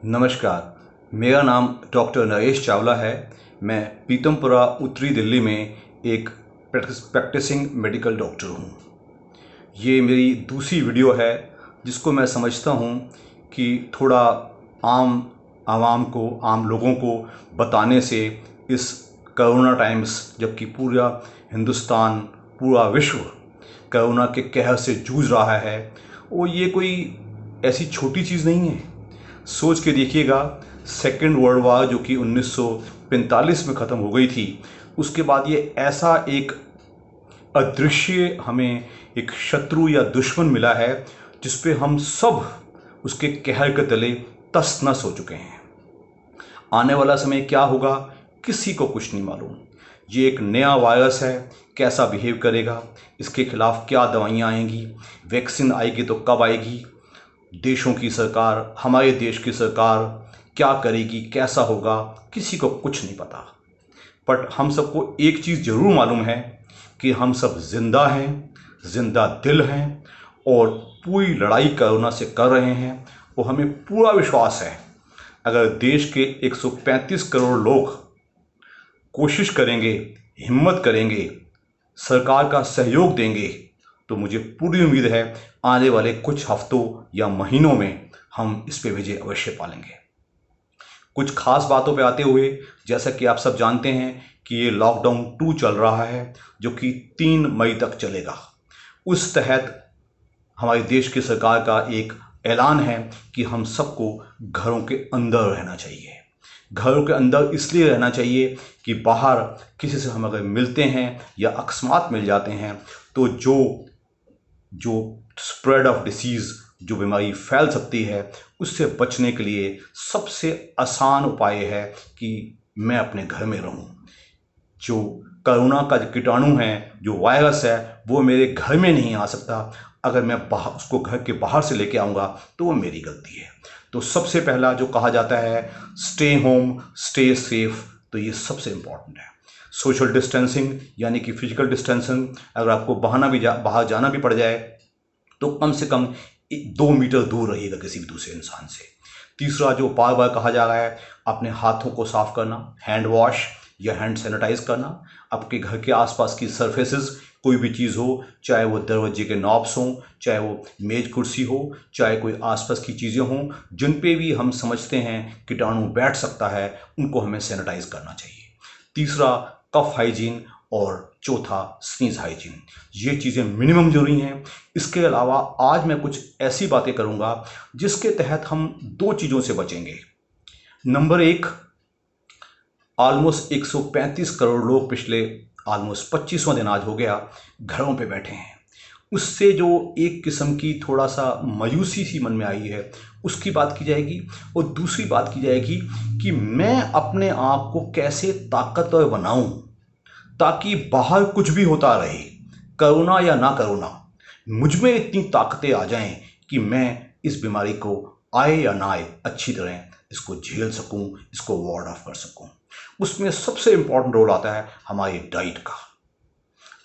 नमस्कार, मेरा नाम डॉक्टर नरेश चावला है। मैं पीतमपुरा उत्तरी दिल्ली में एक प्रैक्टिसिंग मेडिकल डॉक्टर हूँ। ये मेरी दूसरी वीडियो है जिसको मैं समझता हूँ कि थोड़ा आम आवाम को, आम लोगों को बताने से इस कोरोना टाइम्स, जबकि पूरा हिंदुस्तान, पूरा विश्व कोरोना के कहर से जूझ रहा है, और ये कोई ऐसी छोटी चीज़ नहीं है। सोच के देखिएगा, सेकेंड वर्ल्ड वार जो कि 1945 में ख़त्म हो गई थी, उसके बाद ये ऐसा एक अदृश्य हमें एक शत्रु या दुश्मन मिला है जिस पे हम सब उसके कहर के तले तस नस हो चुके हैं। आने वाला समय क्या होगा किसी को कुछ नहीं मालूम। ये एक नया वायरस है, कैसा बिहेव करेगा, इसके खिलाफ क्या दवाइयाँ आएंगी, वैक्सीन आएगी तो कब आएगी, देशों की सरकार, हमारे देश की सरकार क्या करेगी, कैसा होगा, किसी को कुछ नहीं पता। बट हम सबको एक चीज़ ज़रूर मालूम है कि हम सब जिंदा हैं, जिंदा दिल हैं, और पूरी लड़ाई कोरोना से कर रहे हैं। और हमें पूरा विश्वास है, अगर देश के 135 करोड़ लोग कोशिश करेंगे, हिम्मत करेंगे, सरकार का सहयोग देंगे, तो मुझे पूरी उम्मीद है आने वाले कुछ हफ्तों या महीनों में हम इस पे विजय अवश्य पालेंगे। कुछ खास बातों पे आते हुए, जैसा कि आप सब जानते हैं कि ये लॉकडाउन 2 चल रहा है जो कि 3 मई तक चलेगा। उस तहत हमारे देश की सरकार का एक ऐलान है कि हम सबको घरों के अंदर रहना चाहिए। घरों के अंदर इसलिए रहना चाहिए कि बाहर किसी से हम अगर मिलते हैं या अकस्मात मिल जाते हैं तो जो स्प्रेड ऑफ डिसीज़, जो बीमारी फैल सकती है, उससे बचने के लिए सबसे आसान उपाय है कि मैं अपने घर में रहूं। जो कोरोना का जो कीटाणु है, जो वायरस है, वो मेरे घर में नहीं आ सकता। अगर मैं उसको घर के बाहर से लेके आऊँगा तो वो मेरी गलती है। तो सबसे पहला जो कहा जाता है, स्टे होम, स्टे सेफ, तो ये सबसे इम्पॉर्टेंट है। सोशल डिस्टेंसिंग यानी कि फिजिकल डिस्टेंसिंग, अगर आपको बाहर जाना भी पड़ जाए तो कम से कम 2 मीटर दूर रहिएगा किसी भी दूसरे इंसान से। तीसरा जो बार बार कहा जा रहा है, अपने हाथों को साफ करना, हैंड वॉश या हैंड सैनिटाइज करना। आपके घर के आसपास की सरफेसेस, कोई भी चीज़ हो, चाहे वो दरवाजे के नॉब्स हों, चाहे वो मेज कुर्सी हो, चाहे कोई आसपास की चीज़ें हों, जिन पे भी हम समझते हैं कीटाणु बैठ सकता है, उनको हमें सैनिटाइज करना चाहिए। तीसरा कफ हाइजीन, और चौथा स्नीज हाइजीन। ये चीज़ें मिनिमम जरूरी हैं। इसके अलावा आज मैं कुछ ऐसी बातें करूंगा जिसके तहत हम 2 चीज़ों से बचेंगे। नंबर 1, ऑलमोस्ट 135 करोड़ लोग पिछले ऑलमोस्ट 25वां दिन आज हो गया घरों पे बैठे हैं। उससे जो एक किस्म की थोड़ा सा मायूसी सी मन में आई है, उसकी बात की जाएगी। और दूसरी बात की जाएगी कि मैं अपने आप को कैसे ताकतवर बनाऊं ताकि बाहर कुछ भी होता रहे, कोरोना या ना कोरोना, मुझ में इतनी ताकतें आ जाएं कि मैं इस बीमारी को आए या ना आए अच्छी तरह इसको झेल सकूं, इसको वार्ड ऑफ कर सकूं। उसमें सबसे इम्पॉर्टेंट रोल आता है हमारी डाइट का।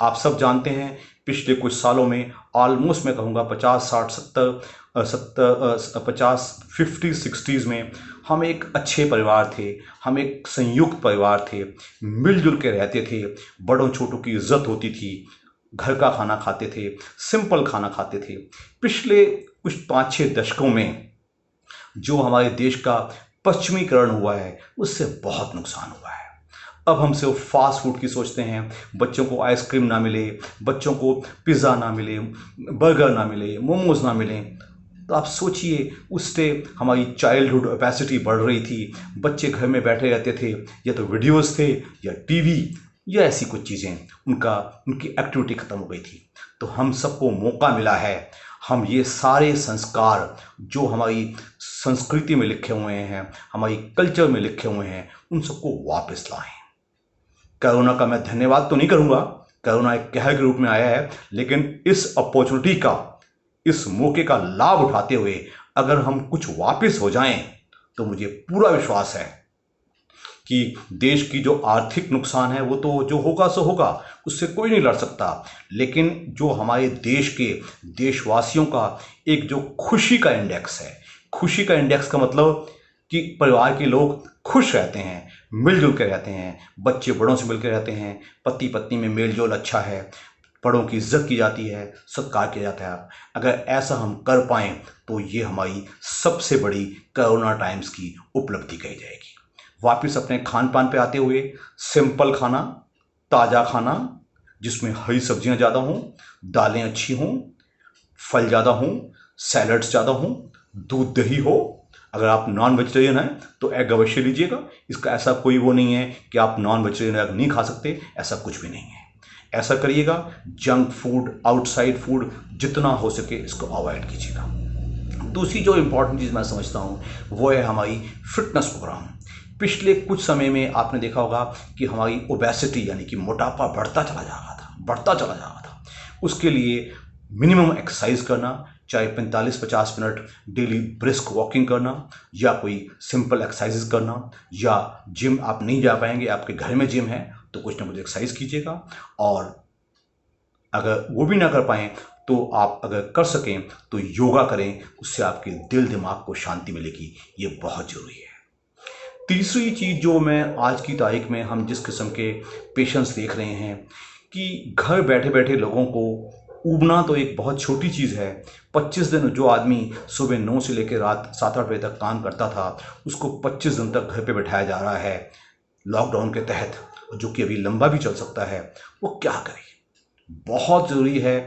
आप सब जानते हैं पिछले कुछ सालों में ऑलमोस्ट मैं कहूँगा 50, 60, 70, 50, 50, 60s में हम एक अच्छे परिवार थे, हम एक संयुक्त परिवार थे, मिलजुल के रहते थे, बड़ों छोटों की इज्जत होती थी, घर का खाना खाते थे, सिंपल खाना खाते थे। पिछले कुछ 5-6 दशकों में जो हमारे देश का पश्चिमीकरण हुआ है, उससे बहुत नुकसान हुआ है। अब हम सिर्फ फास्ट फूड की सोचते हैं, बच्चों को आइसक्रीम ना मिले, बच्चों को पिज़्ज़ा ना मिले, बर्गर ना मिले, मोमोज ना मिले, तो आप सोचिए उससे हमारी चाइल्डहुड ओबेसिटी बढ़ रही थी। बच्चे घर में बैठे रहते थे, या तो वीडियोस थे या टीवी या ऐसी कुछ चीज़ें, उनकी एक्टिविटी ख़त्म हो गई थी। तो हम सबको मौका मिला है, हम ये सारे संस्कार जो हमारी संस्कृति में लिखे हुए हैं, हमारी कल्चर में लिखे हुए हैं, उन सबको वापस लाएं। कोरोना का मैं धन्यवाद तो नहीं करूंगा, कोरोना एक कहर के रूप में आया है, लेकिन इस अपॉर्चुनिटी का, इस मौके का लाभ उठाते हुए अगर हम कुछ वापस हो जाएं तो मुझे पूरा विश्वास है कि देश की जो आर्थिक नुकसान है वो तो जो होगा सो होगा, उससे कोई नहीं लड़ सकता। लेकिन जो हमारे देश के देशवासियों का एक जो खुशी का इंडेक्स है, खुशी का इंडेक्स का मतलब कि परिवार के लोग खुश रहते हैं, मिलजुल कर रहते हैं, बच्चे बड़ों से मिलकर रहते हैं, पति पत्नी में मेल जोल अच्छा है, बड़ों की इज्जत की जाती है, सत्कार किया जाता है। अगर ऐसा हम कर पाएँ तो ये हमारी सबसे बड़ी कोरोना टाइम्स की उपलब्धि कही जाएगी। वापस अपने खान पान पे आते हुए, सिंपल खाना, ताज़ा खाना जिसमें हरी सब्जियां ज़्यादा हों, दालें अच्छी हों, फल ज़्यादा हों, सैलड्स ज़्यादा हों, दूध दही हो। अगर आप नॉन वेजिटेरियन हैं तो एग अवश्य लीजिएगा। इसका ऐसा कोई वो नहीं है कि आप नॉन वेजिटेरियन एग नहीं खा सकते, ऐसा कुछ भी नहीं है। ऐसा करिएगा। जंक फूड, आउटसाइड फूड जितना हो सके इसको अवॉइड कीजिएगा। दूसरी जो इम्पोर्टेंट चीज़ मैं समझता हूँ वो है हमारी फिटनेस प्रोग्राम। पिछले कुछ समय में आपने देखा होगा कि हमारी ओबेसिटी यानी कि मोटापा बढ़ता चला जा रहा था। उसके लिए मिनिमम एक्सरसाइज करना, चाहे 45-50 मिनट डेली ब्रिस्क वॉकिंग करना, या कोई सिंपल एक्सरसाइजेज करना, या जिम आप नहीं जा पाएंगे, आपके घर में जिम है तो कुछ ना कुछ एक्सरसाइज कीजिएगा। और अगर वो भी ना कर पाएँ तो आप अगर कर सकें तो योगा करें, उससे आपके दिल दिमाग को शांति मिलेगी। ये बहुत ज़रूरी है। तीसरी चीज़ जो मैं आज की तारीख में हम जिस किस्म के पेशेंट्स देख रहे हैं कि घर बैठे बैठे लोगों को ऊबना तो एक बहुत छोटी चीज़ है। 25 दिन जो आदमी सुबह 9 से लेकर रात 7-8 बजे तक काम करता था, उसको 25 दिन तक घर पे बैठाया जा रहा है लॉकडाउन के तहत, जो कि अभी लंबा भी चल सकता है। वो क्या करे? बहुत ज़रूरी है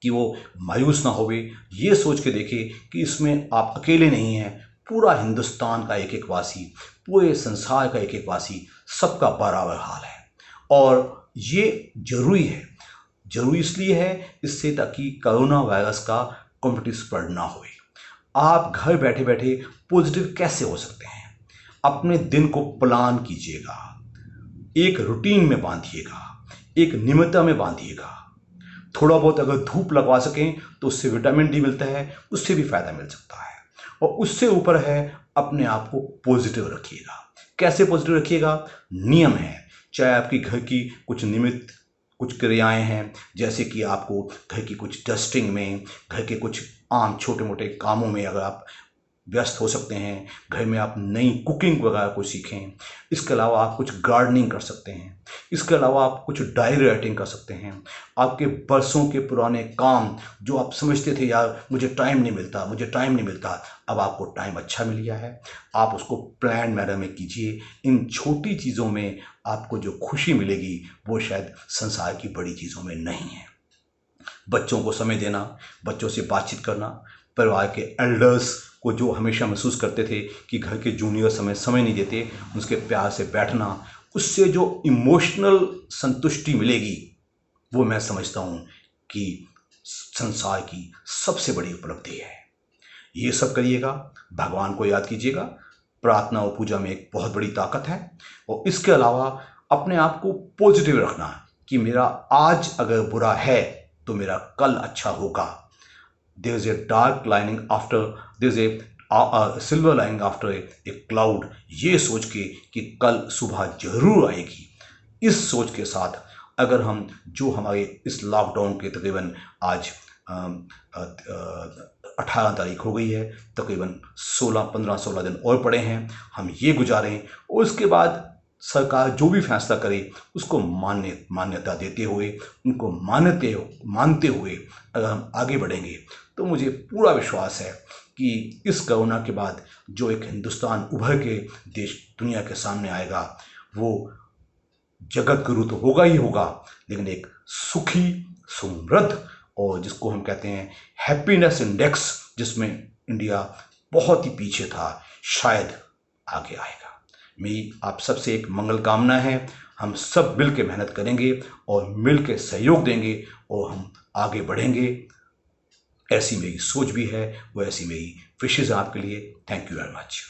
कि वो मायूस ना होवे, ये सोच के देखे कि इसमें आप अकेले नहीं हैं। पूरा हिंदुस्तान का एक एक वासी, पूरे संसार का एक एक वासी, सबका बराबर हाल है। और ये ज़रूरी इसलिए है इससे ताकि कोरोना वायरस का कम्युनिटी स्प्रेड ना होए। आप घर बैठे बैठे पॉजिटिव कैसे हो सकते हैं? अपने दिन को प्लान कीजिएगा, एक रूटीन में बांधिएगा, एक नियमितता में बांधिएगा। थोड़ा बहुत अगर धूप लगवा सकें तो उससे विटामिन डी मिलता है, उससे भी फ़ायदा मिल सकता है। और उससे ऊपर है अपने आप को पॉजिटिव रखिएगा। कैसे पॉजिटिव रखिएगा? नियम है। चाहे आपकी घर की कुछ नियमित कुछ क्रियाएं हैं, जैसे कि आपको घर की कुछ डस्टिंग में, घर के कुछ आम छोटे मोटे कामों में अगर आप व्यस्त हो सकते हैं, घर में आप नई कुकिंग वगैरह को सीखें। इसके अलावा आप कुछ गार्डनिंग कर सकते हैं। इसके अलावा आप कुछ डायरी राइटिंग कर सकते हैं। आपके बरसों के पुराने काम जो आप समझते थे यार मुझे टाइम नहीं मिलता, अब आपको टाइम अच्छा मिल गया है, आप उसको प्लान मैनर में कीजिए। इन छोटी चीज़ों में आपको जो खुशी मिलेगी वो शायद संसार की बड़ी चीज़ों में नहीं है। बच्चों को समय देना, बच्चों से बातचीत करना, परिवार के एल्डर्स को जो हमेशा महसूस करते थे कि घर के जूनियर समय नहीं देते, उसके प्यार से बैठना, उससे जो इमोशनल संतुष्टि मिलेगी वो मैं समझता हूँ कि संसार की सबसे बड़ी उपलब्धि है। ये सब करिएगा, भगवान को याद कीजिएगा। प्रार्थना और पूजा में एक बहुत बड़ी ताकत है। और इसके अलावा अपने आप को पॉजिटिव रखना कि मेरा आज अगर बुरा है तो मेरा कल अच्छा होगा। There is a dark lining after, there is a silver lining after a cloud। ये सोच के कि कल सुबह जरूर आएगी, इस सोच के साथ अगर हम जो हमारे इस लॉकडाउन के तकरीबन आज 18 तारीख हो गई है, तकरीबन 15-16 दिन और पड़े हैं, हम ये गुजारें। और उसके बाद सरकार जो भी फैसला करे उसको मान्यता देते हुए, उनको मानते हुए अगर हम आगे बढ़ेंगे तो मुझे पूरा विश्वास है कि इस कोरोना के बाद जो एक हिंदुस्तान उभर के देश दुनिया के सामने आएगा वो जगत गुरु तो होगा ही होगा, लेकिन एक सुखी, समृद्ध और जिसको हम कहते हैं हैप्पीनेस इंडेक्स, जिसमें इंडिया बहुत ही पीछे था, शायद आगे आएगा। मेरी आप सबसे एक मंगल कामना है। हम सब मिल के मेहनत करेंगे और मिल के सहयोग देंगे और हम आगे बढ़ेंगे। ऐसी मेरी सोच भी है, वो ऐसी मेरी विशेज़ आपके लिए। Thank you very much.